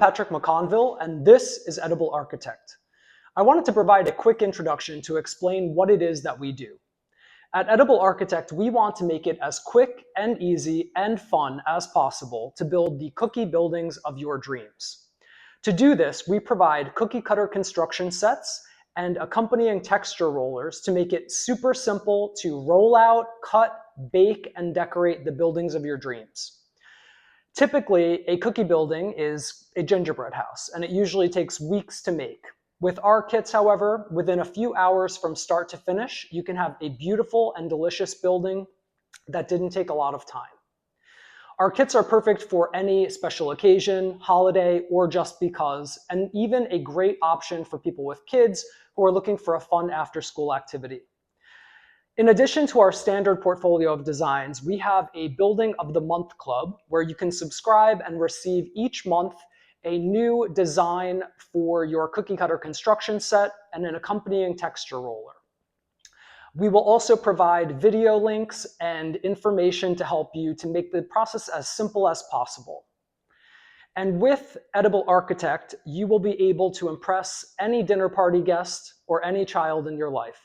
Patrick McConville, and this is Edible Architect. I wanted to provide a quick introduction to explain what it is that we do. At Edible Architect, we want to make it as quick and easy and fun as possible to build the cookie buildings of your dreams. To do this, we provide cookie cutter construction sets and accompanying texture rollers to make it super simple to roll out, cut, bake, and decorate the buildings of your dreams. Typically, a cookie building is a gingerbread house, and it usually takes weeks to make. With our kits, however, within a few hours from start to finish, you can have a beautiful and delicious building that didn't take a lot of time. Our kits are perfect for any special occasion, holiday, or just because, and even a great option for people with kids who are looking for a fun after-school activity. In addition to our standard portfolio of designs, we have a Building of the Month Club where you can subscribe and receive each month a new design for your cookie cutter construction set and an accompanying texture roller. We will also provide video links and information to help you to make the process as simple as possible. And with Edible Architect, you will be able to impress any dinner party guest or any child in your life.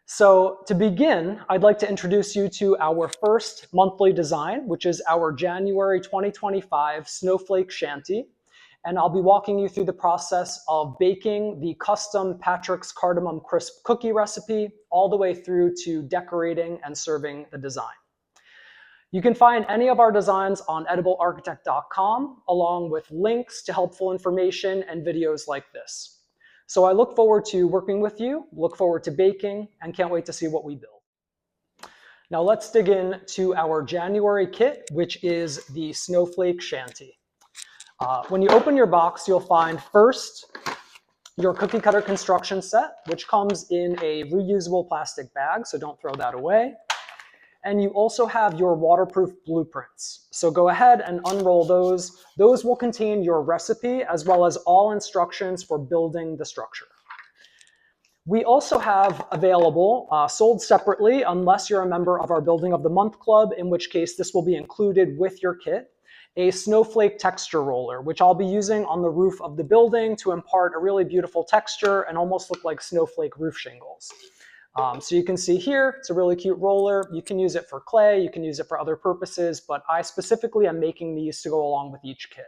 So to begin, I'd like to introduce you to our first monthly design, which is our January 2025 Snowflake Shanty. And I'll be walking you through the process of baking the custom Patrick's Cardamom Crisp cookie recipe all the way through to decorating and serving the design. You can find any of our designs on ediblearchitect.com, along with links to helpful information and videos like this. So I look forward to working with you, look forward to baking, and can't wait to see what we build. Now let's dig into our January kit, which is the Snowflake Shanty. When you open your box, you'll find first your cookie cutter construction set, which comes in a reusable plastic bag, so don't throw that away. And you also have your waterproof blueprints. So go ahead and unroll those. Those will contain your recipe as well as all instructions for building the structure. We also have available, sold separately unless you're a member of our Building of the Month Club, in which case this will be included with your kit, a snowflake texture roller, which I'll be using on the roof of the building to impart a really beautiful texture and almost look like snowflake roof shingles. So you can see here, it's a really cute roller. You can use it for clay, you can use it for other purposes, but I specifically am making these to go along with each kit.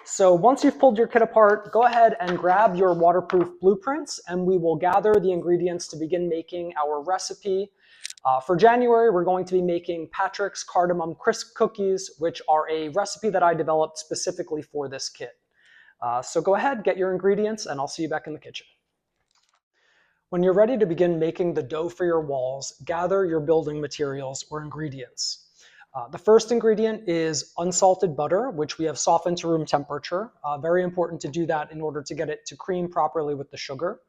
So once you've pulled your kit apart, go ahead and grab your waterproof blueprints and we will gather the ingredients to begin making our recipe. For January, we're going to be making Patrick's Cardamom Crisp cookies, which are a recipe that I developed specifically for this kit. So go ahead, get your ingredients, and I'll see you back in the kitchen. When you're ready to begin making the dough for your walls, gather your building materials or ingredients. The first ingredient is unsalted butter, which we have softened to room temperature. Very important to do that in order to get it to cream properly with the sugar.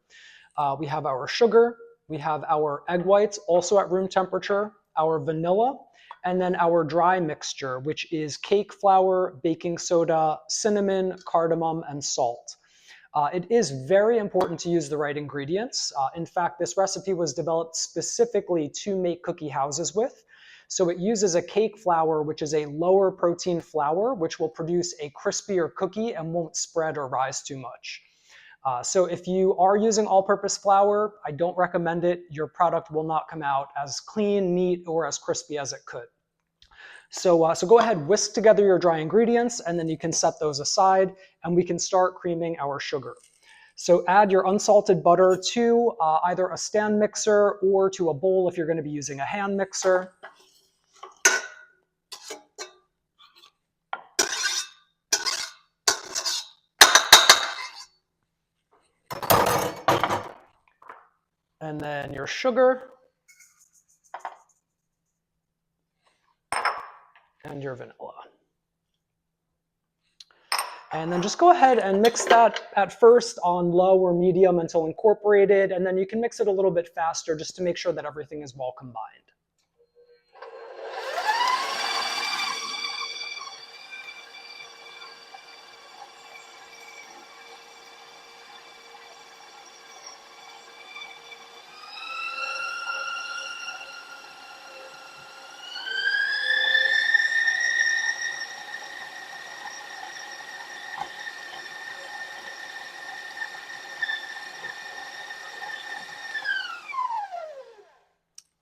We have our sugar, we have our egg whites, also at room temperature, our vanilla, and then our dry mixture, which is cake flour, baking soda, cinnamon, cardamom, and salt. It is very important to use the right ingredients. In fact, this recipe was developed specifically to make cookie houses with. So it uses a cake flour, which is a lower protein flour, which will produce a crispier cookie and won't spread or rise too much. So if you are using all-purpose flour, I don't recommend it. Your product will not come out as clean, neat, or as crispy as it could. So go ahead, whisk together your dry ingredients, and then you can set those aside, and we can start creaming our sugar. So add your unsalted butter to either a stand mixer or to a bowl if you're going to be using a hand mixer. And then your sugar. And your vanilla. And then just go ahead and mix that at first on low or medium until incorporated, and then you can mix it a little bit faster just to make sure that everything is well combined.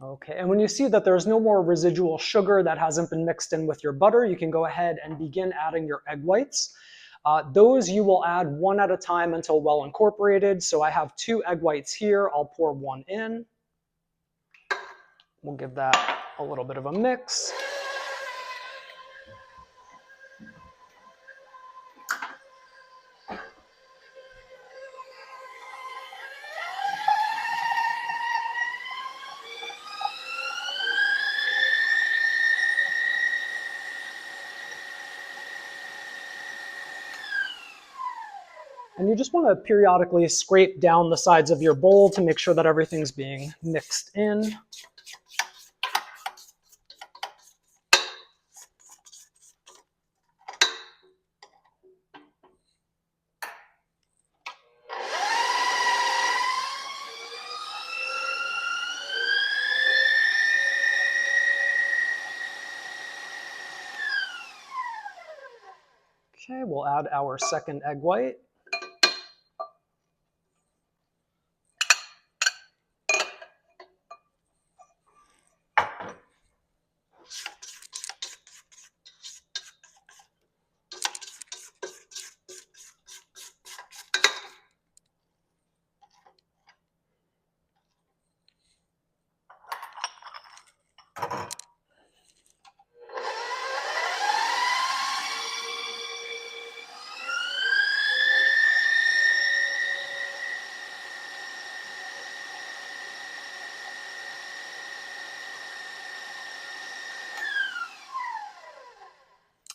Okay, and when you see that there's no more residual sugar that hasn't been mixed in with your butter, you can go ahead and begin adding your egg whites. Those you will add one at a time until well incorporated. So I have 2 egg whites here. I'll pour 1 in. We'll give that a little bit of a mix. And you just want to periodically scrape down the sides of your bowl to make sure that everything's being mixed in. Okay, we'll add our second egg white.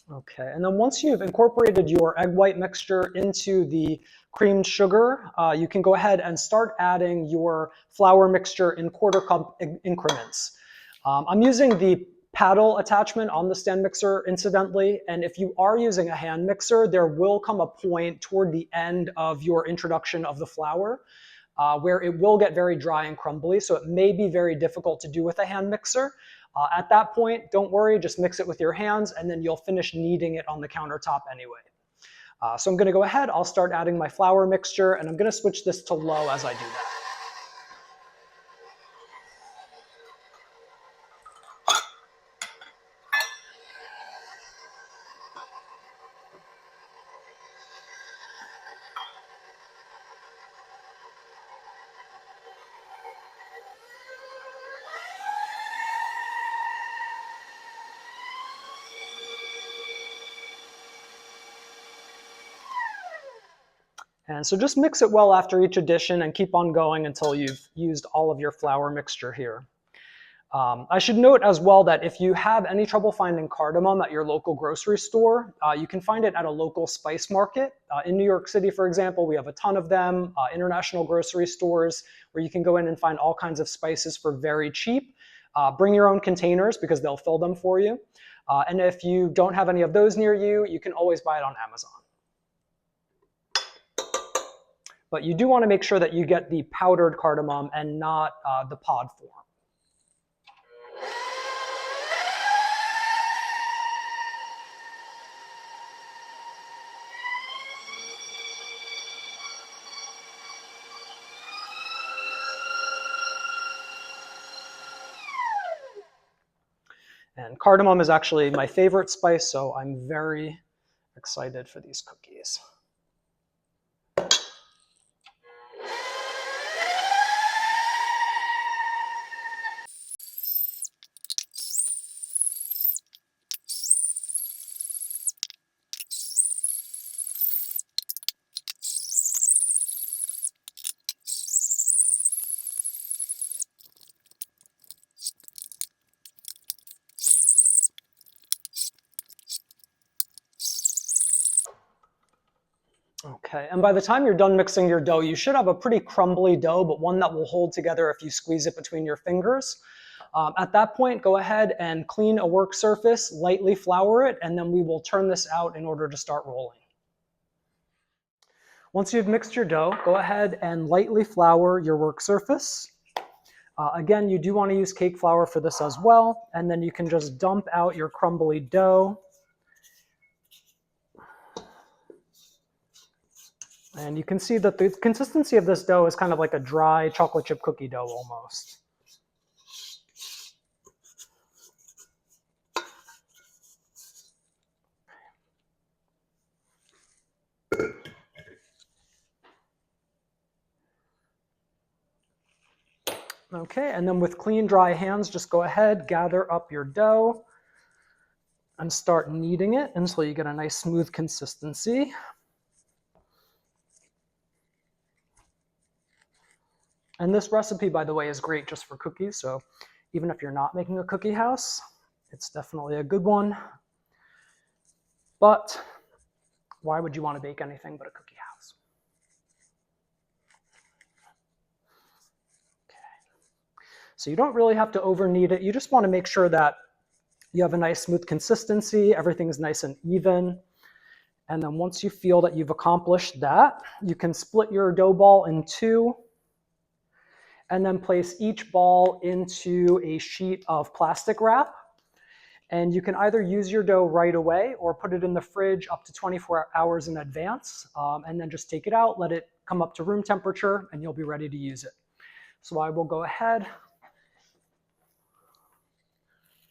Okay, and then once you've incorporated your egg white mixture into the creamed sugar, you can go ahead and start adding your flour mixture in quarter cup increments. I'm using the paddle attachment on the stand mixer incidentally, and if you are using a hand mixer, there will come a point toward the end of your introduction of the flour where it will get very dry and crumbly, so it may be very difficult to do with a hand mixer. At that point, don't worry, just mix it with your hands and then you'll finish kneading it on the countertop anyway. So I'm going to go ahead, I'll start adding my flour mixture and I'm going to switch this to low as I do that. And so just mix it well after each addition and keep on going until you've used all of your flour mixture here. I should note as well that if you have any trouble finding cardamom at your local grocery store, you can find it at a local spice market. In New York City, for example, we have a ton of them, international grocery stores where you can go in and find all kinds of spices for very cheap. Bring your own containers because they'll fill them for you. And if you don't have any of those near you, you can always buy it on Amazon. But you do want to make sure that you get the powdered cardamom and not the pod form. And cardamom is actually my favorite spice, so I'm very excited for these cookies. Okay, and by the time you're done mixing your dough, you should have a pretty crumbly dough, but one that will hold together if you squeeze it between your fingers. At that point, go ahead and clean a work surface, lightly flour it, and then we will turn this out in order to start rolling. Once you've mixed your dough, go ahead and lightly flour your work surface. Again, you do want to use cake flour for this as well, and then you can just dump out your crumbly dough. And you can see that the consistency of this dough is kind of like a dry chocolate chip cookie dough almost. Okay, and then with clean, dry hands, just go ahead, gather up your dough, and start kneading it until you get a nice smooth consistency. And this recipe, by the way, is great just for cookies, so even if you're not making a cookie house, it's definitely a good one. But why would you want to bake anything but a cookie house? So you don't really have to over knead it. You just want to make sure that you have a nice smooth consistency, everything's nice and even. And then once you feel that you've accomplished that, you can split your dough ball in two and then place each ball into a sheet of plastic wrap. And you can either use your dough right away or put it in the fridge up to 24 hours in advance, and then just take it out, let it come up to room temperature, and you'll be ready to use it. So I will go ahead,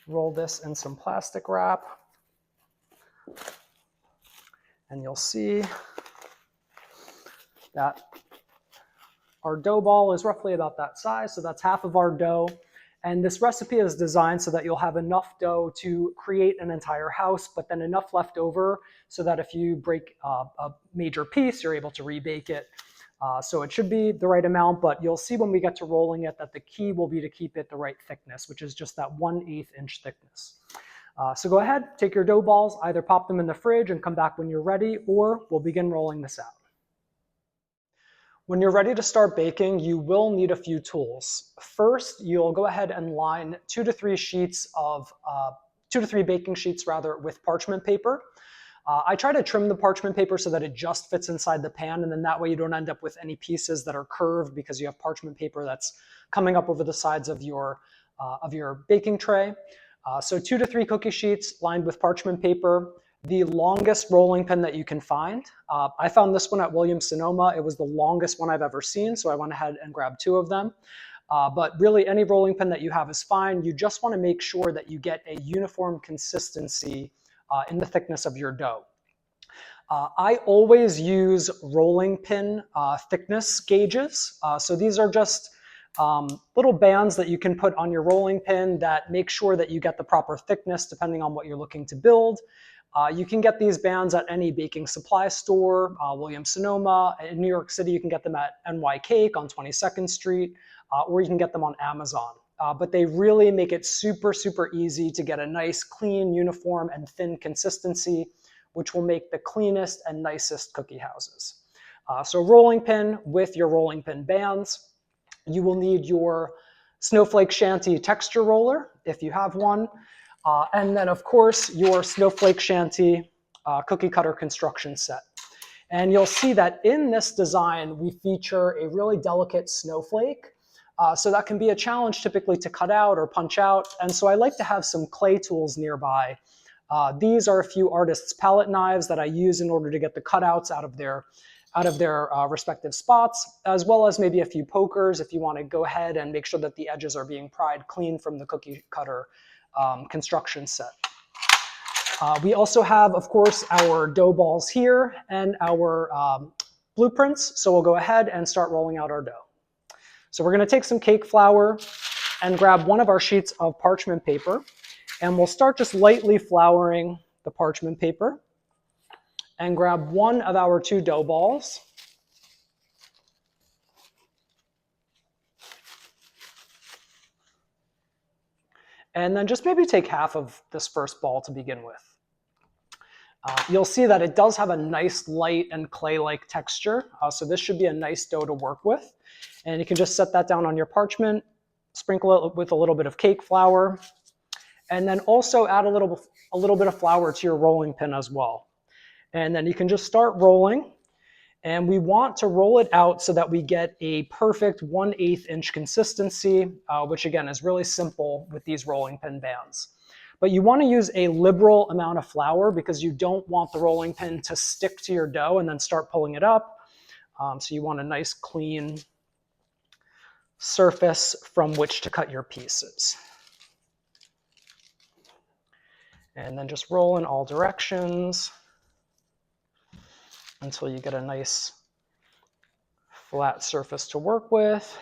roll this in some plastic wrap, and you'll see that our dough ball is roughly about that size, so that's half of our dough. And this recipe is designed so that you'll have enough dough to create an entire house, but then enough left over so that if you break a major piece, you're able to rebake it. So it should be the right amount, but you'll see when we get to rolling it that the key will be to keep it the right thickness, which is just that 1/8 inch thickness. So go ahead, take your dough balls, either pop them in the fridge and come back when you're ready, or we'll begin rolling this out. When you're ready to start baking, you will need a few tools. First, you'll go ahead and line 2 to 3 baking sheets rather with parchment paper. I try to trim the parchment paper so that it just fits inside the pan, and then that way you don't end up with any pieces that are curved because you have parchment paper that's coming up over the sides of your baking tray. So 2 to 3 cookie sheets lined with parchment paper. The longest rolling pin that you can find. I found this one at Williams-Sonoma. It was the longest one I've ever seen, so I went ahead and grabbed 2 of them. But really, any rolling pin that you have is fine. You just want to make sure that you get a uniform consistency in the thickness of your dough. I always use rolling pin thickness gauges. So these are just little bands that you can put on your rolling pin that make sure that you get the proper thickness depending on what you're looking to build. You can get these bands at any baking supply store, Williams-Sonoma. In New York City, you can get them at NY Cake on 22nd Street, or you can get them on Amazon. But they really make it super, super easy to get a nice, clean, uniform, and thin consistency, which will make the cleanest and nicest cookie houses. So rolling pin with your rolling pin bands. You will need your Snowflake Shanty texture roller, if you have one. And then, of course, your Snowflake Shanty cookie cutter construction set. And you'll see that in this design, we feature a really delicate snowflake. So that can be a challenge typically to cut out or punch out. And so I like to have some clay tools nearby. These are a few artists' palette knives that I use in order to get the cutouts out of their respective spots, as well as maybe a few pokers if you want to go ahead and make sure that the edges are being pried clean from the cookie cutter construction set. We also have, of course, our dough balls here and our blueprints. So we'll go ahead and start rolling out our dough. So we're going to take some cake flour and grab one of our sheets of parchment paper, and we'll start just lightly flouring the parchment paper and grab one of our 2 dough balls. And then just maybe take half of this first ball to begin with. You'll see that it does have a nice light and clay-like texture, so this should be a nice dough to work with. And you can just set that down on your parchment, sprinkle it with a little bit of cake flour, and then also add a little bit of flour to your rolling pin as well. And then you can just start rolling. And we want to roll it out so that we get a perfect 1/8 inch consistency, which again is really simple with these rolling pin bands. But you want to use a liberal amount of flour because you don't want the rolling pin to stick to your dough and then start pulling it up. So you want a nice clean surface from which to cut your pieces. And then just roll in all directions until you get a nice flat surface to work with.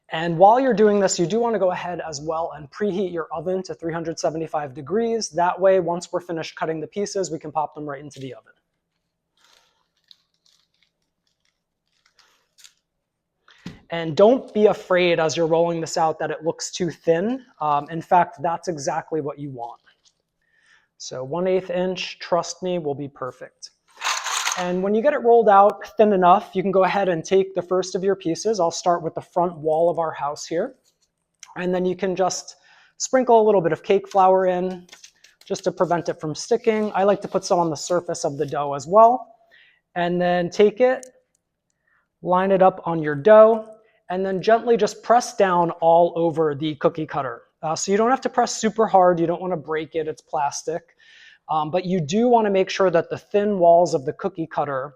And while you're doing this, you do want to go ahead as well and preheat your oven to 375 degrees. That way, once we're finished cutting the pieces, we can pop them right into the oven. And don't be afraid as you're rolling this out that it looks too thin. In fact, that's exactly what you want. So 1/8 inch, trust me, will be perfect. And when you get it rolled out thin enough, you can go ahead and take the first of your pieces. I'll start with the front wall of our house here. And then you can just sprinkle a little bit of cake flour in just to prevent it from sticking. I like to put some on the surface of the dough as well. And then take it, line it up on your dough, and then gently just press down all over the cookie cutter. So you don't have to press super hard. You don't want to break it. It's plastic. But you do want to make sure that the thin walls of the cookie cutter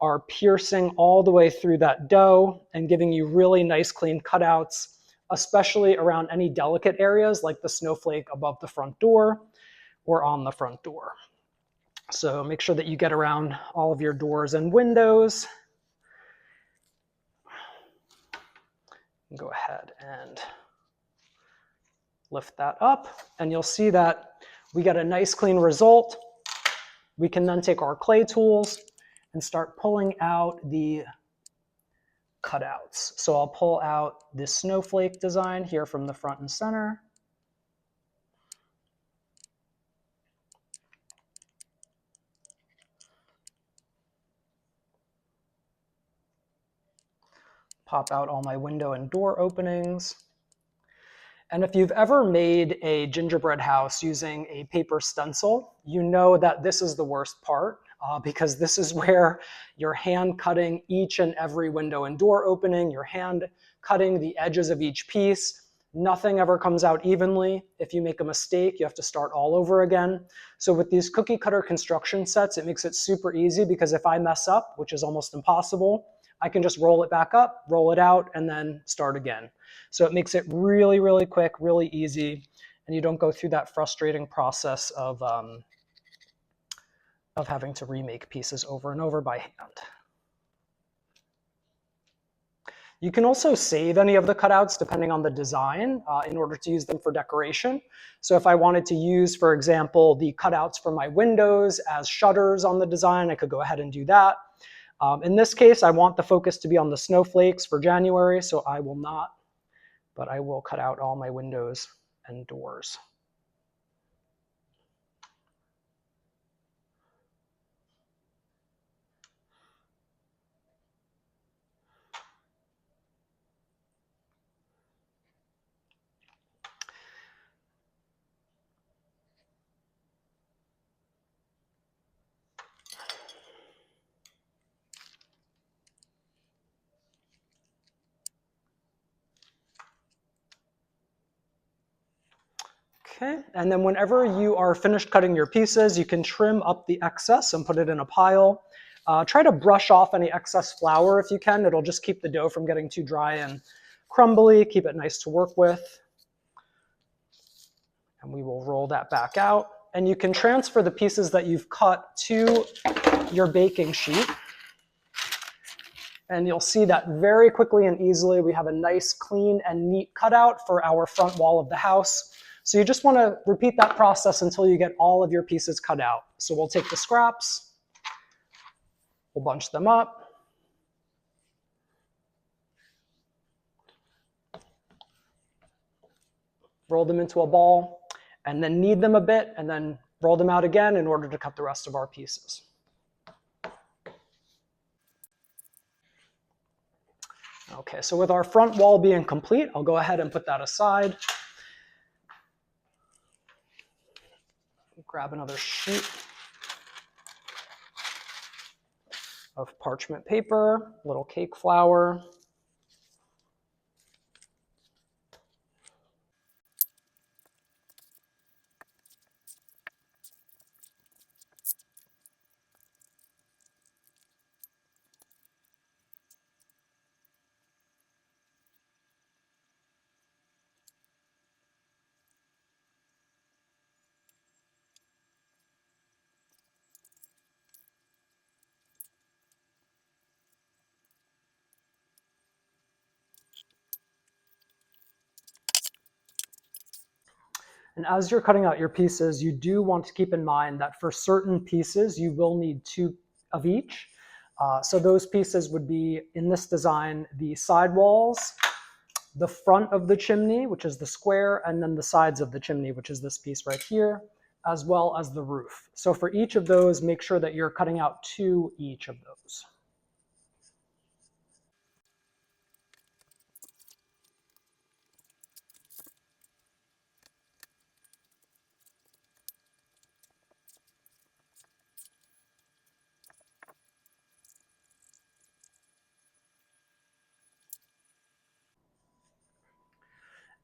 are piercing all the way through that dough and giving you really nice clean cutouts, especially around any delicate areas like the snowflake above the front door or on the front door. So make sure that you get around all of your doors and windows. Go ahead and lift that up, and you'll see that we get a nice clean result. We can then take our clay tools and start pulling out the cutouts. So I'll pull out this snowflake design here from the front and center. Pop out all my window and door openings. And if you've ever made a gingerbread house using a paper stencil, you know that this is the worst part because this is where you're hand cutting each and every window and door opening, you're hand cutting the edges of each piece. Nothing ever comes out evenly. If you make a mistake, you have to start all over again. So with these cookie cutter construction sets, it makes it super easy because if I mess up, which is almost impossible, I can just roll it back up, roll it out, and then start again. So it makes it really, really quick, really easy, and you don't go through that frustrating process of having to remake pieces over and over by hand. You can also save any of the cutouts depending on the design in order to use them for decoration. So if I wanted to use, for example, the cutouts for my windows as shutters on the design, I could go ahead and do that. In this case, I want the focus to be on the snowflakes for January, so I will not, but I will cut out all my windows and doors. Okay, and then whenever you are finished cutting your pieces, you can trim up the excess and put it in a pile. Try to brush off any excess flour if you can. It'll just keep the dough from getting too dry and crumbly, keep it nice to work with. And we will roll that back out. And you can transfer the pieces that you've cut to your baking sheet. And you'll see that very quickly and easily we have a nice, clean, and neat cutout for our front wall of the house. So you just want to repeat that process until you get all of your pieces cut out. So we'll take the scraps, we'll bunch them up, roll them into a ball, and then knead them a bit, and then roll them out again in order to cut the rest of our pieces. Okay, so with our front wall being complete, I'll go ahead and put that aside. Grab another sheet of parchment paper, a little cake flour. And as you're cutting out your pieces, you do want to keep in mind that for certain pieces, you will need 2 of each. So those pieces would be, in this design, the side walls, the front of the chimney, which is the square, and then the sides of the chimney, which is this piece right here, as well as the roof. So for each of those, make sure that you're cutting out 2 each of those.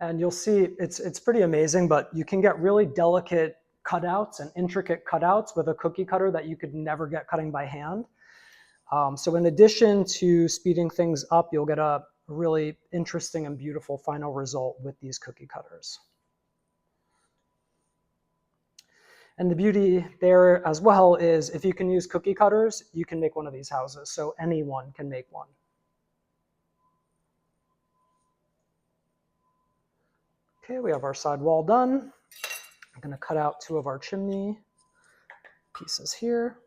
And you'll see it's pretty amazing, but you can get really delicate cutouts and intricate cutouts with a cookie cutter that you could never get cutting by hand. So in addition to speeding things up, you'll get a really interesting and beautiful final result with these cookie cutters. And the beauty there as well is if you can use cookie cutters, you can make one of these houses. So anyone can make one. Okay, we have our side wall done. I'm going to cut out 2 of our chimney pieces here.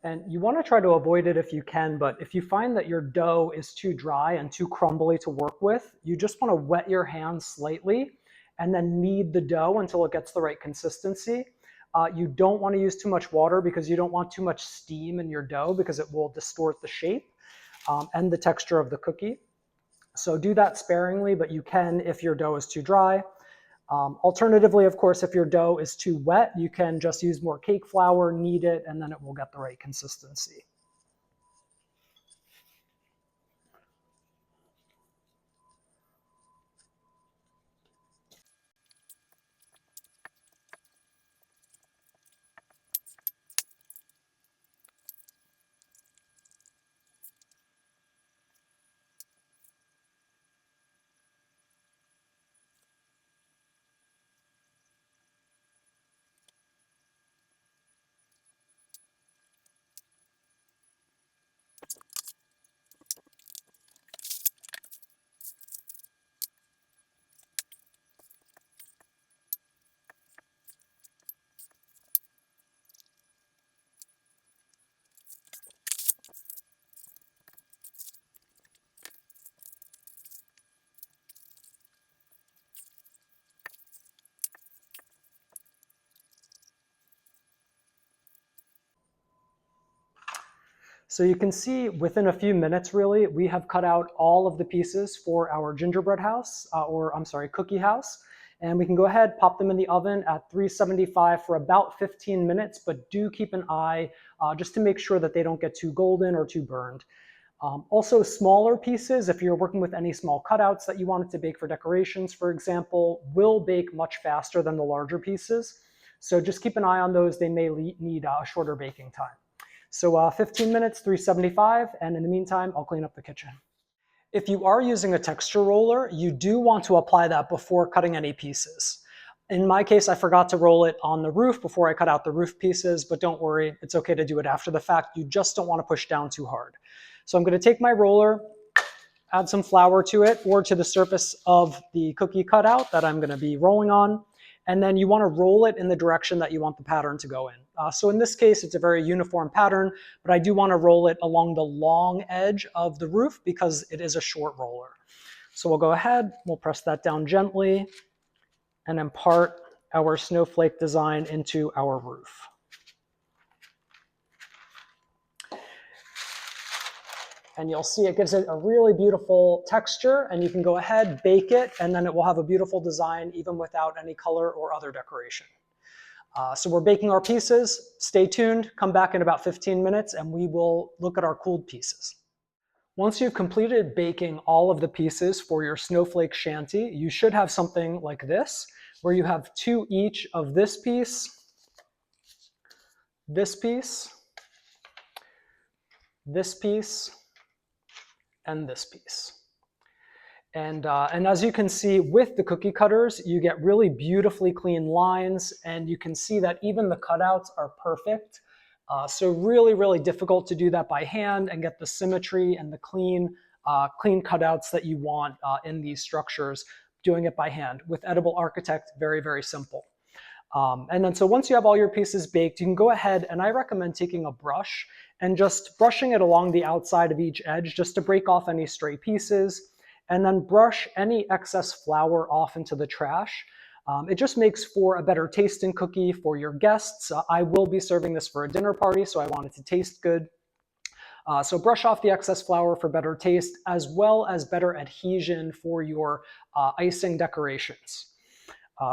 And you want to try to avoid it if you can, but if you find that your dough is too dry and too crumbly to work with, you just want to wet your hands slightly and then knead the dough until it gets the right consistency. You don't want to use too much water because you don't want too much steam in your dough because it will distort the shape and the texture of the cookie. So do that sparingly, but you can if your dough is too dry. Alternatively, of course, if your dough is too wet, you can just use more cake flour, knead it, and then it will get the right consistency. So you can see within a few minutes, really, we have cut out all of the pieces for our gingerbread house, cookie house. And we can go ahead, pop them in the oven at 375 for about 15 minutes, but do keep an eye just to make sure that they don't get too golden or too burned. Also, smaller pieces, if you're working with any small cutouts that you wanted to bake for decorations, for example, will bake much faster than the larger pieces. So just keep an eye on those. They may need a shorter baking time. So 15 minutes, 375, and in the meantime, I'll clean up the kitchen. If you are using a texture roller, you do want to apply that before cutting any pieces. In my case, I forgot to roll it on the roof before I cut out the roof pieces, but don't worry, it's okay to do it after the fact. You just don't want to push down too hard. So I'm going to take my roller, add some flour to it or to the surface of the cookie cutout that I'm going to be rolling on. And then you want to roll it in the direction that you want the pattern to go in. So in this case, it's a very uniform pattern, but I do want to roll it along the long edge of the roof because it is a short roller. So we'll go ahead, we'll press that down gently and impart our snowflake design into our roof. And you'll see it gives it a really beautiful texture, and you can go ahead, bake it, and then it will have a beautiful design even without any color or other decoration. So we're baking our pieces. Stay tuned, come back in about 15 minutes, and we will look at our cooled pieces. Once you've completed baking all of the pieces for your snowflake shanty, you should have something like this, where you have 2 each of this piece, this piece, this piece, and this piece. And as you can see with the cookie cutters, you get really beautifully clean lines, and you can see that even the cutouts are perfect. So really, really difficult to do that by hand and get the symmetry and the clean cutouts that you want in these structures, doing it by hand. With Edible Architect, very, very simple. And then so once you have all your pieces baked, you can go ahead, and I recommend taking a brush and just brushing it along the outside of each edge just to break off any stray pieces, and then brush any excess flour off into the trash. It just makes for a better tasting cookie for your guests. I will be serving this for a dinner party, so I want it to taste good. So brush off the excess flour for better taste, as well as better adhesion for your icing decorations.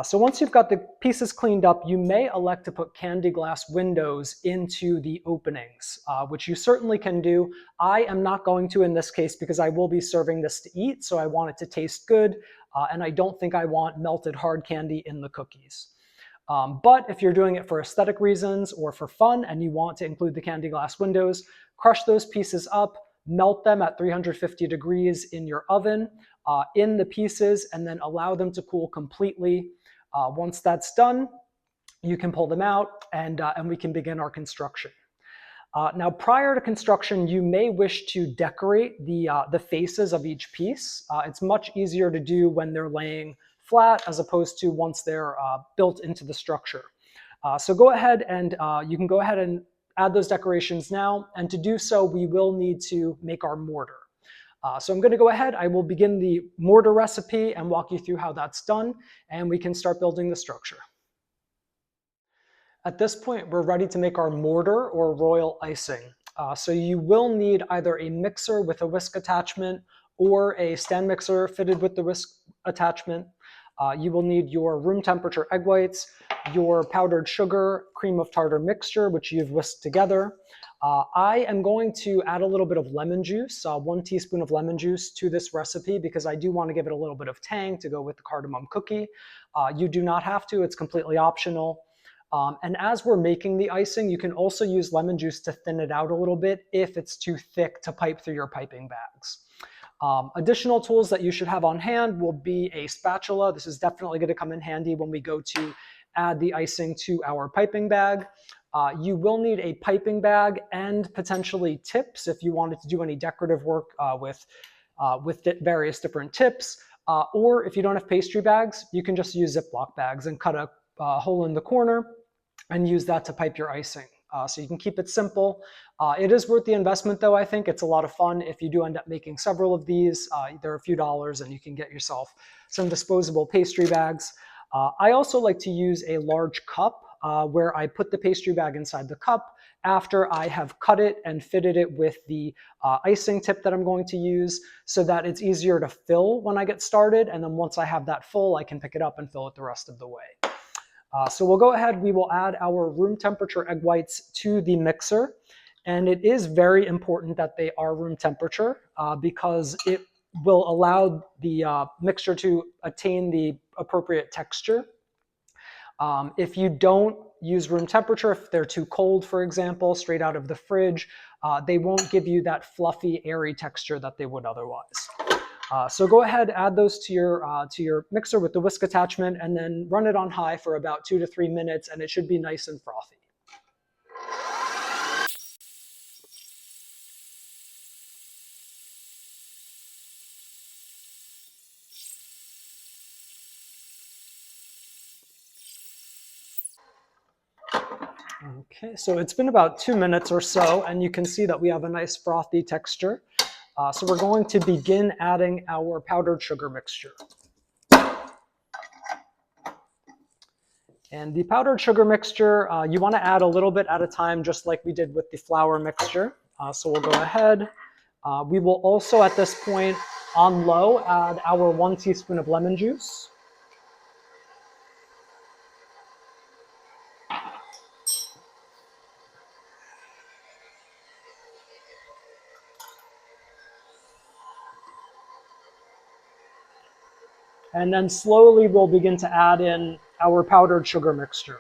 So once you've got the pieces cleaned up, you may elect to put candy glass windows into the openings, which you certainly can do. I am not going to in this case because I will be serving this to eat, so I want it to taste good, and I don't think I want melted hard candy in the cookies. But if you're doing it for aesthetic reasons or for fun and you want to include the candy glass windows, crush those pieces up, melt them at 350 degrees in your oven in the pieces, and then allow them to cool completely. Once that's done, you can pull them out, and we can begin our construction. Now, prior to construction, you may wish to decorate the faces of each piece. It's much easier to do when they're laying flat as opposed to once they're built into the structure. So go ahead and you can go ahead and add those decorations now. And to do so, we will need to make our mortar. So I'm going to go ahead. I will begin the mortar recipe and walk you through how that's done, and we can start building the structure. At this point, we're ready to make our mortar or royal icing. So you will need either a mixer with a whisk attachment or a stand mixer fitted with the whisk attachment. You will need your room temperature egg whites, your powdered sugar, cream of tartar mixture, which you've whisked together. I am going to add a little bit of lemon juice, 1 teaspoon of lemon juice to this recipe because I do want to give it a little bit of tang to go with the cardamom cookie. You do not have to, it's completely optional. And as we're making the icing, you can also use lemon juice to thin it out a little bit if it's too thick to pipe through your piping bags. Additional tools that you should have on hand will be a spatula. This is definitely going to come in handy when we go to add the icing to our piping bag. You will need a piping bag and potentially tips if you wanted to do any decorative work with various different tips. Or if you don't have pastry bags, you can just use Ziploc bags and cut a hole in the corner and use that to pipe your icing. So you can keep it simple. It is worth the investment though, I think. It's a lot of fun. If you do end up making several of these, they're a few dollars and you can get yourself some disposable pastry bags. I also like to use a large cup where I put the pastry bag inside the cup after I have cut it and fitted it with the icing tip that I'm going to use so that it's easier to fill when I get started. And then once I have that full, I can pick it up and fill it the rest of the way. So we'll go ahead, we will add our room temperature egg whites to the mixer. And it is very important that they are room temperature because it will allow the mixture to attain the appropriate texture. If you don't use room temperature, if they're too cold, for example, straight out of the fridge, they won't give you that fluffy, airy texture that they would otherwise. So go ahead, add those to your mixer with the whisk attachment, and then run it on high for about 2 to 3 minutes, and it should be nice and frothy. Okay, so it's been about 2 minutes or so, and you can see that we have a nice frothy texture. So we're going to begin adding our powdered sugar mixture. And the powdered sugar mixture, you want to add a little bit at a time, just like we did with the flour mixture. So we'll go ahead. We will also, at this point, on low, add our 1 teaspoon of lemon juice. And then slowly we'll begin to add in our powdered sugar mixture.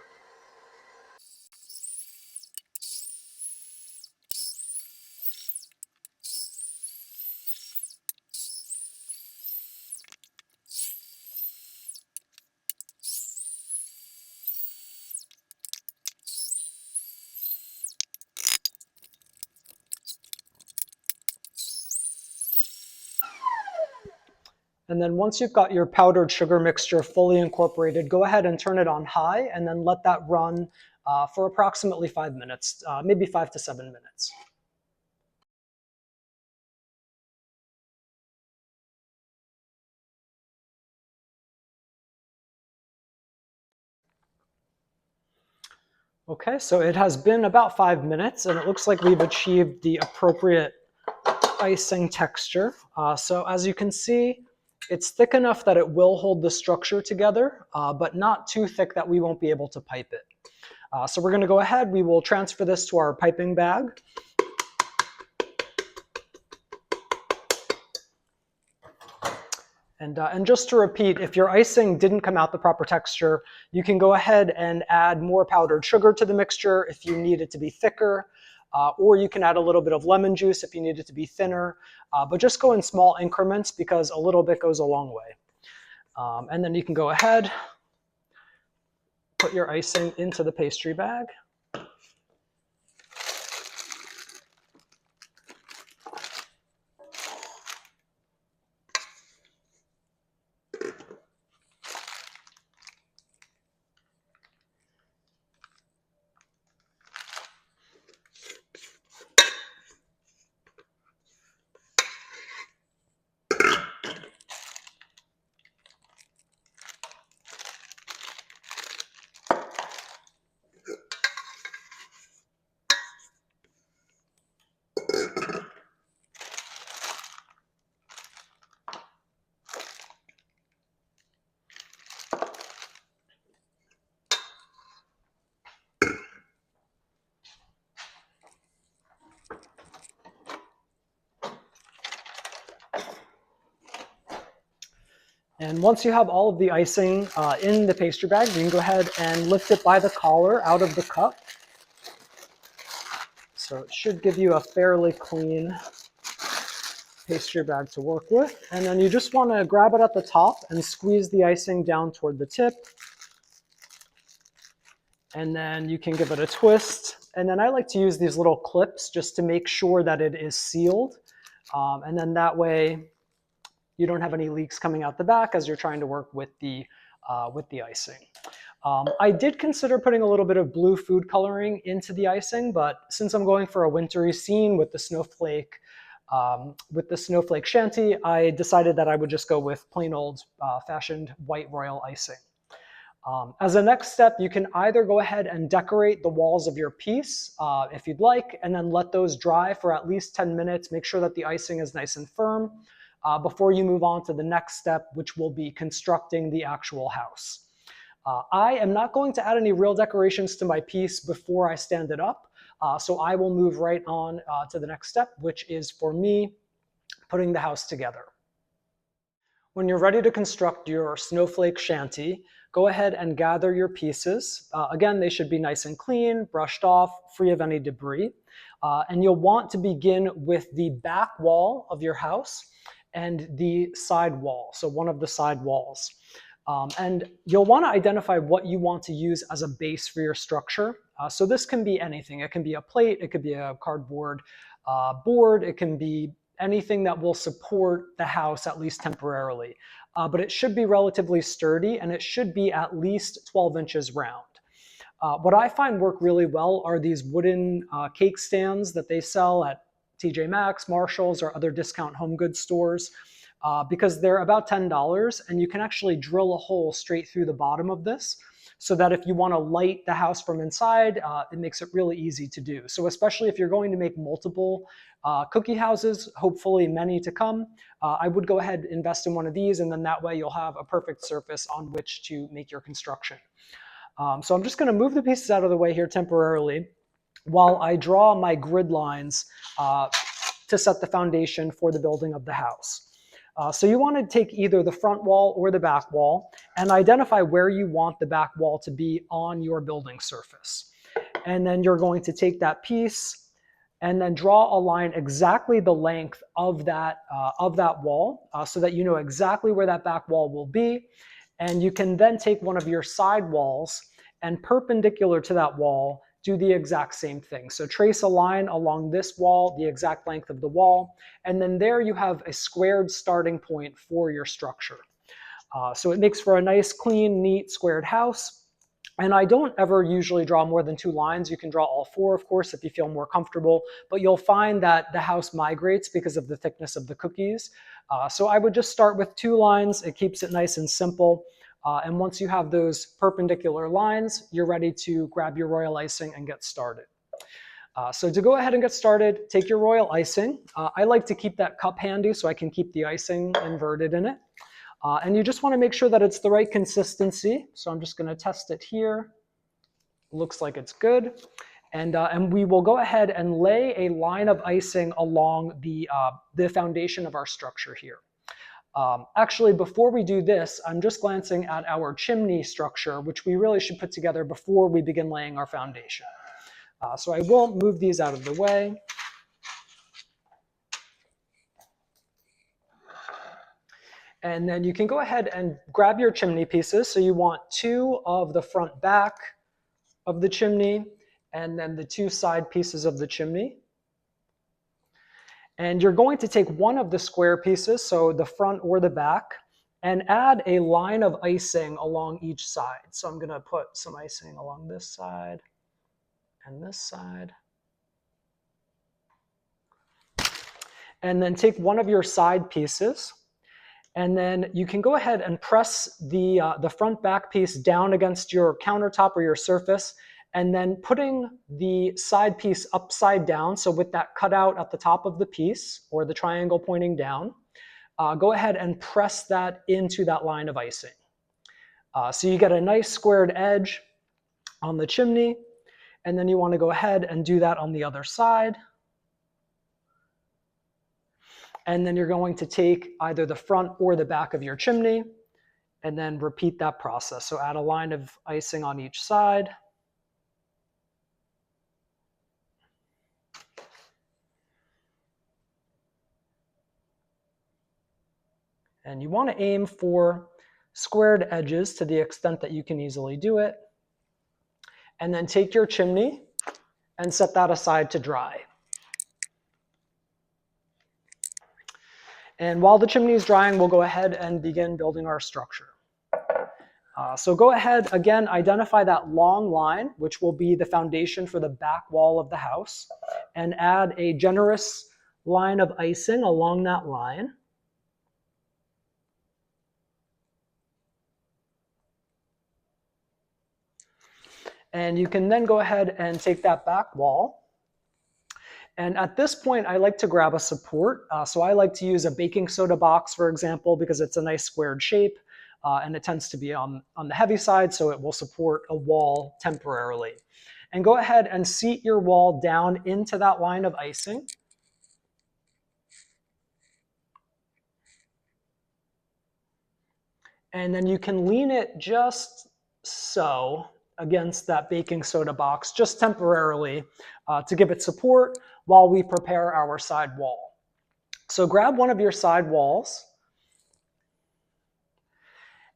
And then once you've got your powdered sugar mixture fully incorporated, go ahead and turn it on high and then let that run for approximately 5 minutes, maybe 5 to 7 minutes. Okay, so it has been about 5 minutes and it looks like we've achieved the appropriate icing texture. So as you can see, it's thick enough that it will hold the structure together, but not too thick that we won't be able to pipe it. So we're going to go ahead, we will transfer this to our piping bag. And just to repeat, if your icing didn't come out the proper texture, you can go ahead and add more powdered sugar to the mixture if you need it to be thicker, or you can add a little bit of lemon juice if you need it to be thinner, but just go in small increments because a little bit goes a long way. And then you can go ahead, put your icing into the pastry bag. And once you have all of the icing in the pastry bag, you can go ahead and lift it by the collar out of the cup. So it should give you a fairly clean pastry bag to work with. And then you just want to grab it at the top and squeeze the icing down toward the tip. And then you can give it a twist. And then I like to use these little clips just to make sure that it is sealed. And then that way you don't have any leaks coming out the back as you're trying to work with the icing. I did consider putting a little bit of blue food coloring into the icing, but since I'm going for a wintry scene with the snowflake shanty, I decided that I would just go with plain old fashioned white royal icing. As a next step, you can either go ahead and decorate the walls of your piece if you'd like, and then let those dry for at least 10 minutes. Make sure that the icing is nice and firm before you move on to the next step, which will be constructing the actual house. I am not going to add any real decorations to my piece before I stand it up, so I will move right on to the next step, which is for me putting the house together. When you're ready to construct your snowflake shanty, go ahead and gather your pieces. Again, they should be nice and clean, brushed off, free of any debris. And you'll want to begin with the back wall of your house and the side wall, so one of the side walls. And you'll want to identify what you want to use as a base for your structure. So this can be anything. It can be a plate, it could be a cardboard board, it can be anything that will support the house at least temporarily. But it should be relatively sturdy and it should be at least 12 inches round. What I find work really well are these wooden cake stands that they sell at TJ Maxx, Marshall's, or other discount home goods stores, because they're about $10 and you can actually drill a hole straight through the bottom of this so that if you want to light the house from inside, it makes it really easy to do. So especially if you're going to make multiple cookie houses, hopefully many to come, I would go ahead and invest in one of these, and then that way you'll have a perfect surface on which to make your construction. So I'm just going to move the pieces out of the way here temporarily while I draw my grid lines to set the foundation for the building of the house. So you want to take either the front wall or the back wall and identify where you want the back wall to be on your building surface. And then you're going to take that piece and then draw a line exactly the length of that wall so that you know exactly where that back wall will be. And you can then take one of your side walls and perpendicular to that wall, do the exact same thing. So trace a line along this wall, the exact length of the wall, and then there you have a squared starting point for your structure. So it makes for a nice, clean, neat, squared house. And I don't ever usually draw more than 2 lines. You can draw all 4, of course, if you feel more comfortable, but you'll find that the house migrates because of the thickness of the cookies. So I would just start with 2 lines. It keeps it nice and simple. And once you have those perpendicular lines, you're ready to grab your royal icing and get started. So to go ahead and get started, take your royal icing. I like to keep that cup handy so I can keep the icing inverted in it. And you just want to make sure that it's the right consistency. So I'm just going to test it here. Looks like it's good. And we will go ahead and lay a line of icing along the foundation of our structure here. Actually, before we do this, I'm just glancing at our chimney structure, which we really should put together before we begin laying our foundation. So I will move these out of the way. And then you can go ahead and grab your chimney pieces. So you want 2 of the front back of the chimney, and then the 2 side pieces of the chimney. And you're going to take one of the square pieces, so the front or the back, and add a line of icing along each side. So I'm going to put some icing along this side and this side. And then take one of your side pieces, and then you can go ahead and press the front back piece down against your countertop or your surface, and then putting the side piece upside down, so with that cutout at the top of the piece, or the triangle pointing down, go ahead and press that into that line of icing. So you get a nice squared edge on the chimney, and then you want to go ahead and do that on the other side. And then you're going to take either the front or the back of your chimney, and then repeat that process. So add a line of icing on each side. And you want to aim for squared edges to the extent that you can easily do it. And then take your chimney and set that aside to dry. And while the chimney is drying, we'll go ahead and begin building our structure. So go ahead, again, identify that long line, which will be the foundation for the back wall of the house, and add a generous line of icing along that line. And you can then go ahead and take that back wall. And at this point, I like to grab a support. So I like to use a baking soda box, for example, because it's a nice squared shape, and it tends to be on the heavy side, so it will support a wall temporarily. And go ahead and seat your wall down into that line of icing. And then you can lean it just so against that baking soda box, just temporarily, to give it support while we prepare our side wall. So grab one of your side walls,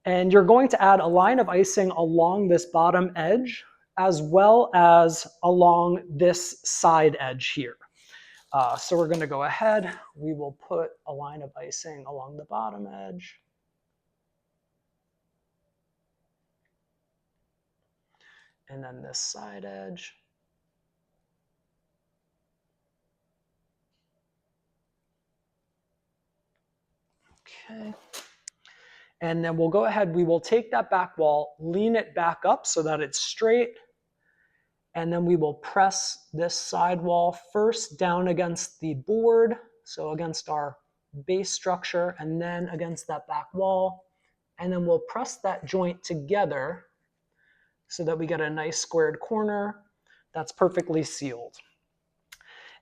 and you're going to add a line of icing along this bottom edge, as well as along this side edge here. So we're going to go ahead, we will put a line of icing along the bottom edge. And then this side edge. Okay. And then we'll go ahead, we will take that back wall, lean it back up so that it's straight, and then we will press this side wall first down against the board, so against our base structure, and then against that back wall, and then we'll press that joint together so that we get a nice squared corner that's perfectly sealed.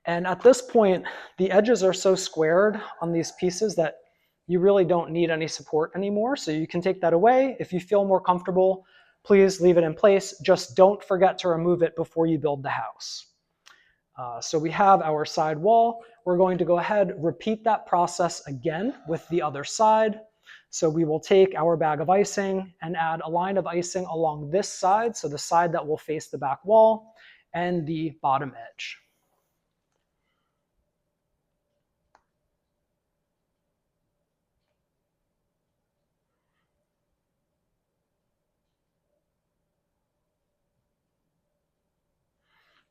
And at this point, the edges are so squared on these pieces that you really don't need any support anymore, so you can take that away. If you feel more comfortable, please leave it in place. Just don't forget to remove it before you build the house. So we have our side wall. We're going to go ahead, repeat that process again with the other side. So we will take our bag of icing and add a line of icing along this side, so the side that will face the back wall, and the bottom edge.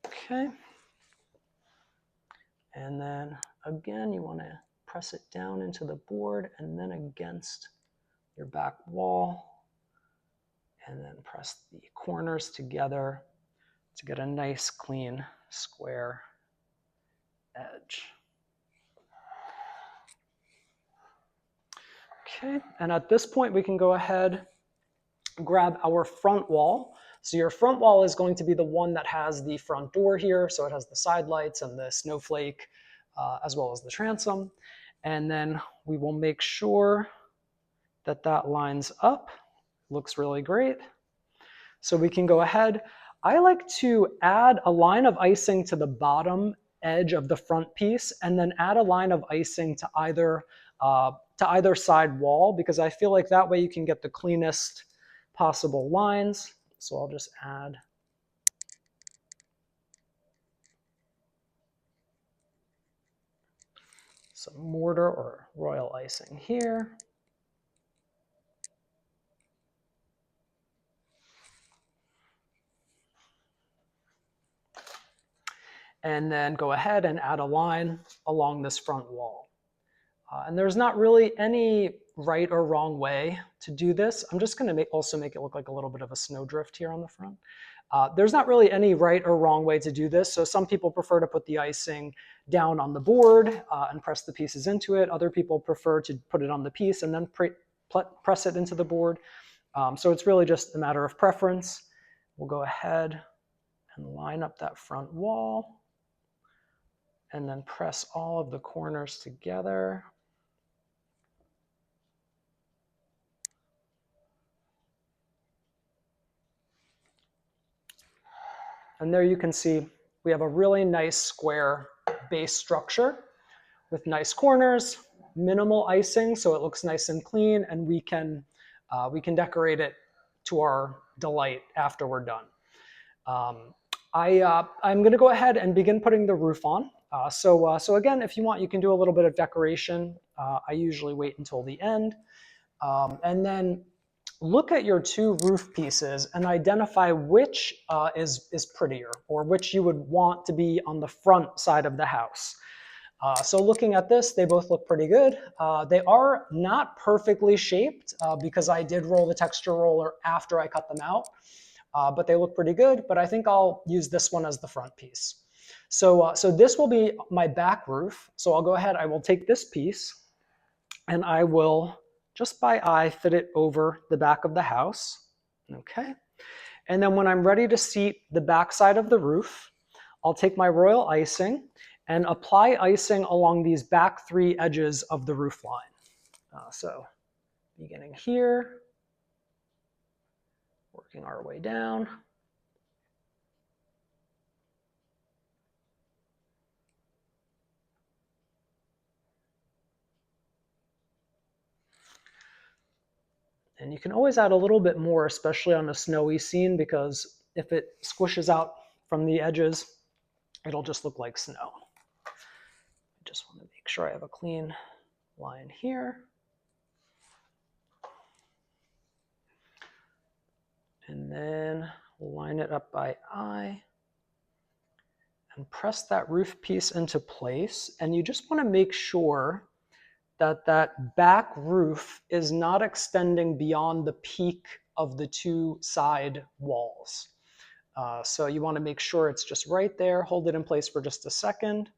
Okay. And then again, you want to press it down into the board and then against your back wall, and then press the corners together to get a nice, clean, square edge. Okay, and at this point, we can go ahead and grab our front wall. So your front wall is going to be the one that has the front door here. So it has the side lights and the snowflake, as well as the transom. And then we will make sure that that lines up. Looks really great. So we can go ahead. I like to add a line of icing to the bottom edge of the front piece and then add a line of icing to either side wall, because I feel like that way you can get the cleanest possible lines. So I'll just add some mortar or royal icing here. And then go ahead and add a line along this front wall. And there's not really any right or wrong way to do this. I'm just going to also make it look like a little bit of a snowdrift here on the front. There's not really any right or wrong way to do this. So some people prefer to put the icing down on the board and press the pieces into it. Other people prefer to put it on the piece and then press it into the board. So it's really just a matter of preference. We'll go ahead and line up that front wall and then press all of the corners together. And there you can see we have a really nice square base structure with nice corners, minimal icing, so it looks nice and clean, and we can decorate it to our delight after we're done. I'm going to go ahead and begin putting the roof on. So again, if you want, you can do a little bit of decoration. I usually wait until the end, and then look at your two roof pieces and identify which is prettier, or which you would want to be on the front side of the house. So looking at this, they both look pretty good. They are not perfectly shaped because I did roll the texture roller after I cut them out, but they look pretty good. But I think I'll use this one as the front piece. So this will be my back roof. So I'll go ahead, I will take this piece and I will just by eye fit it over the back of the house. Okay. And then when I'm ready to seat the back side of the roof, I'll take my royal icing and apply icing along these back three edges of the roof line. So beginning here, working our way down. And you can always add a little bit more, especially on a snowy scene, because if it squishes out from the edges, it'll just look like snow. I just want to make sure I have a clean line here. And then line it up by eye and press that roof piece into place. And you just want to make sure that that back roof is not extending beyond the peak of the two side walls. So you want to make sure it's just right there. Hold it in place for just a second.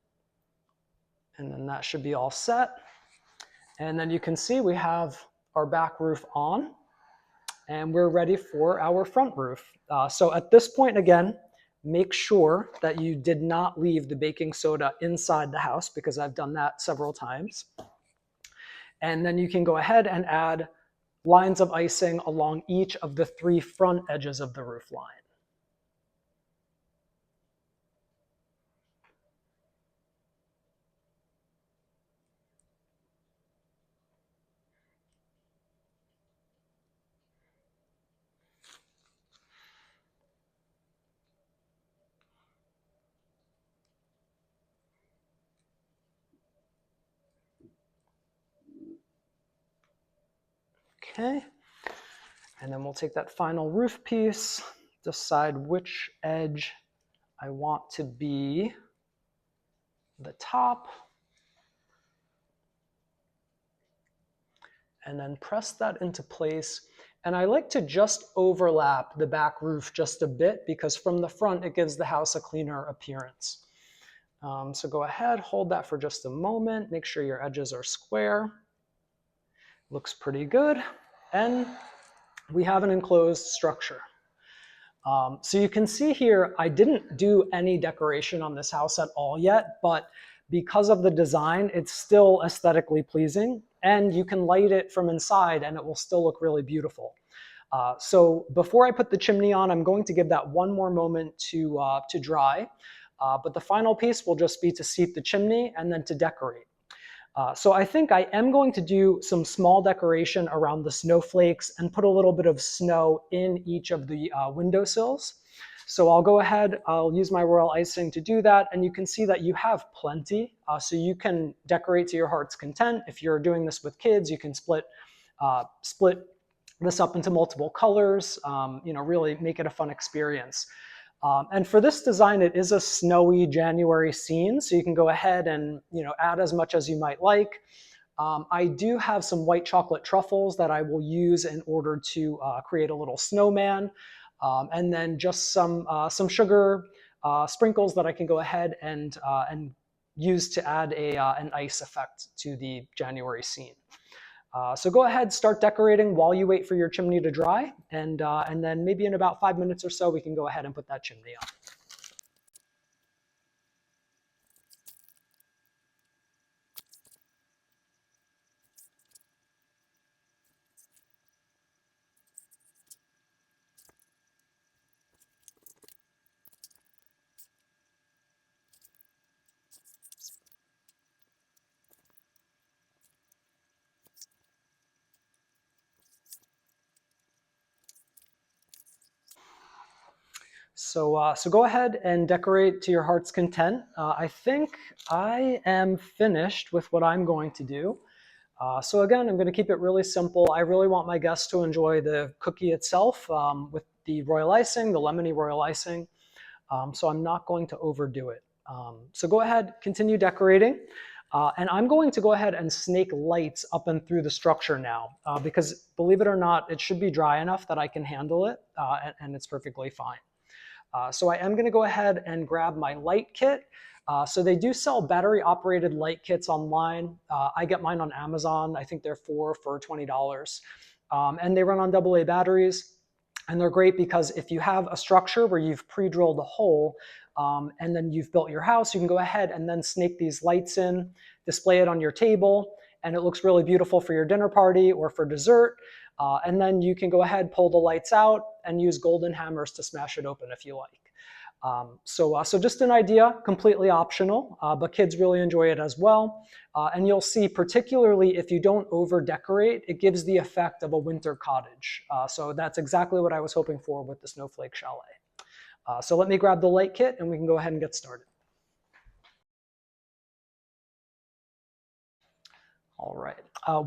And then that should be all set. And then you can see we have our back roof on, and we're ready for our front roof. So at this point, again, make sure that you did not leave the baking soda inside the house, because I've done that several times. And then you can go ahead and add lines of icing along each of the three front edges of the roof line. Okay. And then we'll take that final roof piece, decide which edge I want to be the top, and then press that into place. And I like to just overlap the back roof just a bit because from the front, it gives the house a cleaner appearance. So go ahead, hold that for just a moment. Make sure your edges are square. Looks pretty good. And we have an enclosed structure. So you can see here, I didn't do any decoration on this house at all yet, but because of the design, it's still aesthetically pleasing, and you can light it from inside and it will still look really beautiful. So before I put the chimney on, I'm going to give that one more moment to dry, but the final piece will just be to seat the chimney and then to decorate. So I think I am going to do some small decoration around the snowflakes and put a little bit of snow in each of the windowsills. So I'll go ahead, I'll use my royal icing to do that, and you can see that you have plenty. So you can decorate to your heart's content. If you're doing this with kids, you can split this up into multiple colors, really make it a fun experience. And for this design, it is a snowy January scene, so you can go ahead and add as much as you might like. I do have some white chocolate truffles that I will use in order to create a little snowman, and then just some sugar sprinkles that I can go ahead and use to add an ice effect to the January scene. So go ahead, start decorating while you wait for your chimney to dry, and then maybe in about 5 minutes or so, we can go ahead and put that chimney on. So go ahead and decorate to your heart's content. I think I am finished with what I'm going to do. So again, I'm going to keep it really simple. I really want my guests to enjoy the cookie itself with the royal icing, the lemony royal icing. So I'm not going to overdo it. So go ahead, continue decorating. And I'm going to go ahead and snake lights up and through the structure now, because believe it or not, it should be dry enough that I can handle it, and it's perfectly fine. So I am going to go ahead and grab my light kit. So they do sell battery operated light kits online. I get mine on Amazon. I think they're for $20. And they run on AA batteries. And they're great because if you have a structure where you've pre-drilled a hole and then you've built your house, you can go ahead and then snake these lights in, display it on your table, and it looks really beautiful for your dinner party or for dessert. And then you can go ahead, pull the lights out, and use golden hammers to smash it open if you like. So just an idea, completely optional, but kids really enjoy it as well. And you'll see, particularly if you don't over decorate, it gives the effect of a winter cottage. So that's exactly what I was hoping for with the Snowflake Chalet. So let me grab the light kit and we can go ahead and get started. All right.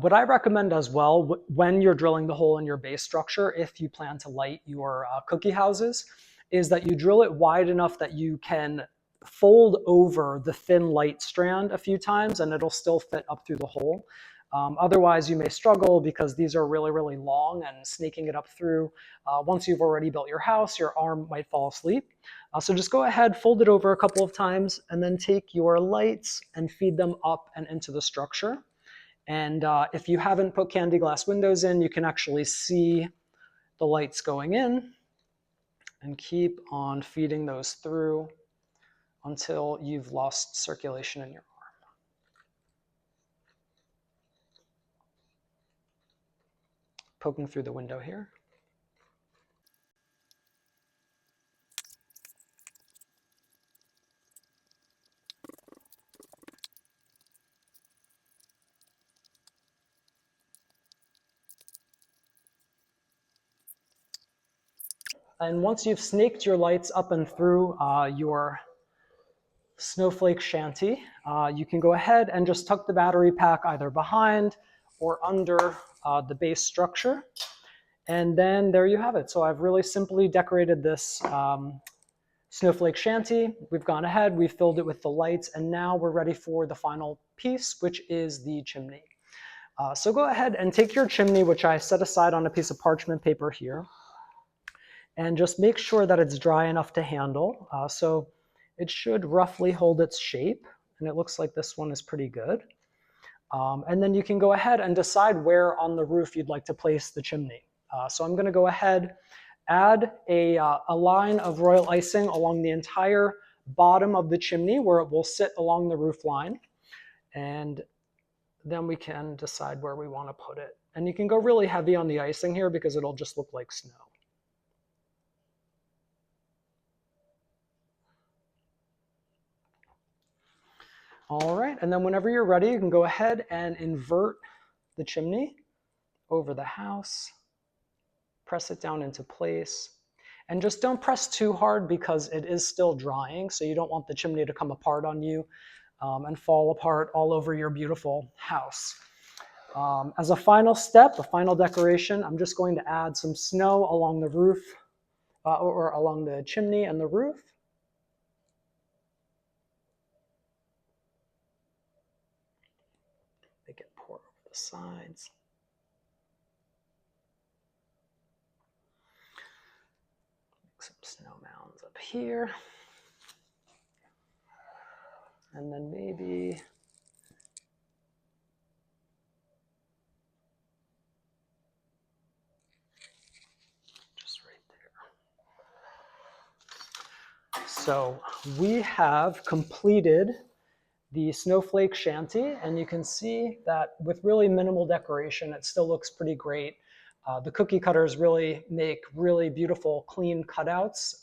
What I recommend as well, when you're drilling the hole in your base structure, if you plan to light your cookie houses, is that you drill it wide enough that you can fold over the thin light strand a few times and it'll still fit up through the hole. Otherwise, you may struggle because these are really, really long, and snaking it up through, once you've already built your house, your arm might fall asleep. So just go ahead, fold it over a couple of times, and then take your lights and feed them up and into the structure. And if you haven't put candy glass windows in, you can actually see the lights going in, and keep on feeding those through until you've lost circulation in your arm. Poking through the window here. And once you've snaked your lights up and through your Snowflake Shanty, you can go ahead and just tuck the battery pack either behind or under the base structure. And then there you have it. So I've really simply decorated this Snowflake Shanty. We've gone ahead, we've filled it with the lights, and now we're ready for the final piece, which is the chimney. So go ahead and take your chimney, which I set aside on a piece of parchment paper here, and just make sure that it's dry enough to handle. So it should roughly hold its shape, and it looks like this one is pretty good. And then you can go ahead and decide where on the roof you'd like to place the chimney. So I'm going to go ahead, add a line of royal icing along the entire bottom of the chimney where it will sit along the roof line. And then we can decide where we want to put it. And you can go really heavy on the icing here because it'll just look like snow. All right, and then whenever you're ready, you can go ahead and invert the chimney over the house, press it down into place, and just don't press too hard because it is still drying, so you don't want the chimney to come apart on you and fall apart all over your beautiful house. As a final step, a final decoration, I'm just going to add some snow along the roof or along the chimney and the roof. Make it pour over the sides. Make some snow mounds up here. And then maybe just right there. So we have completed the Snowflake Shanty, and you can see that with really minimal decoration, it still looks pretty great. The cookie cutters really make really beautiful, clean cutouts,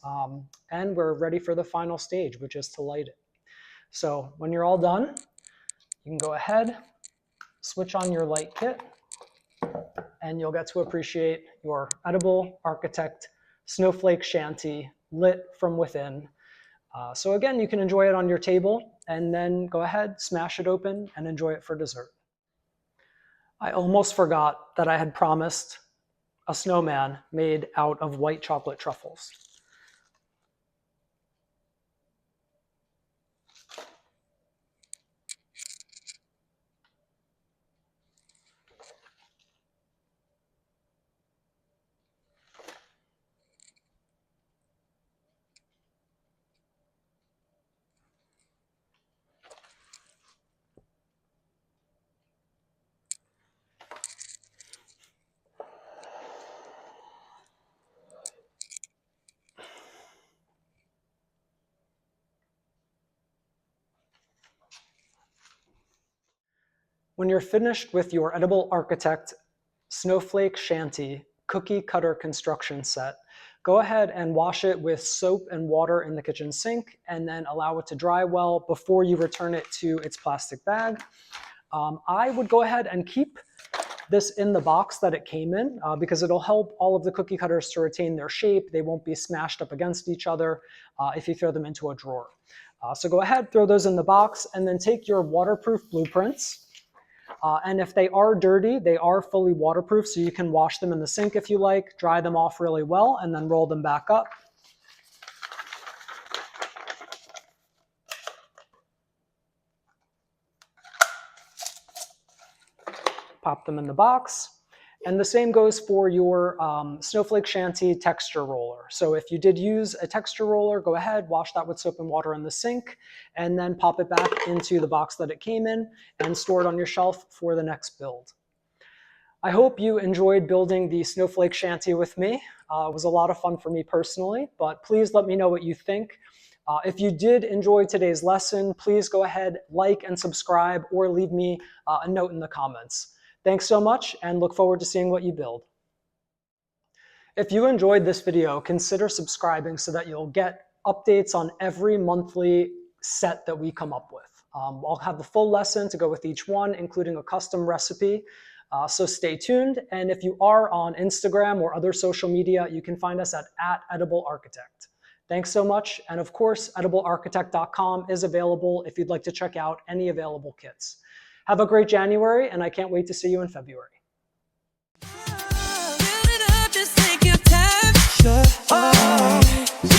and we're ready for the final stage, which is to light it. So when you're all done, you can go ahead, switch on your light kit, and you'll get to appreciate your Edible Architect Snowflake Shanty lit from within. So again, you can enjoy it on your table and then go ahead, smash it open and enjoy it for dessert. I almost forgot that I had promised a snowman made out of white chocolate truffles. When you're finished with your Edible Architect Snowflake Shanty cookie cutter construction set, go ahead and wash it with soap and water in the kitchen sink and then allow it to dry well before you return it to its plastic bag. I would go ahead and keep this in the box that it came in because it'll help all of the cookie cutters to retain their shape. They won't be smashed up against each other if you throw them into a drawer. So go ahead, throw those in the box, and then take your waterproof blueprints. And if they are dirty, they are fully waterproof, so you can wash them in the sink if you like, dry them off really well, and then roll them back up. Pop them in the box. And the same goes for your Snowflake Shanty texture roller. So if you did use a texture roller, go ahead, wash that with soap and water in the sink, and then pop it back into the box that it came in and store it on your shelf for the next build. I hope you enjoyed building the Snowflake Shanty with me. It was a lot of fun for me personally, but please let me know what you think. If you did enjoy today's lesson, please go ahead, like and subscribe, or leave me a note in the comments. Thanks so much, and look forward to seeing what you build. If you enjoyed this video, consider subscribing so that you'll get updates on every monthly set that we come up with. I'll have the full lesson to go with each one, including a custom recipe. So stay tuned, and if you are on Instagram or other social media, you can find us at ediblearchitect. Thanks so much, and of course, ediblearchitect.com is available if you'd like to check out any available kits. Have a great January, and I can't wait to see you in February. Just take your time. Sure.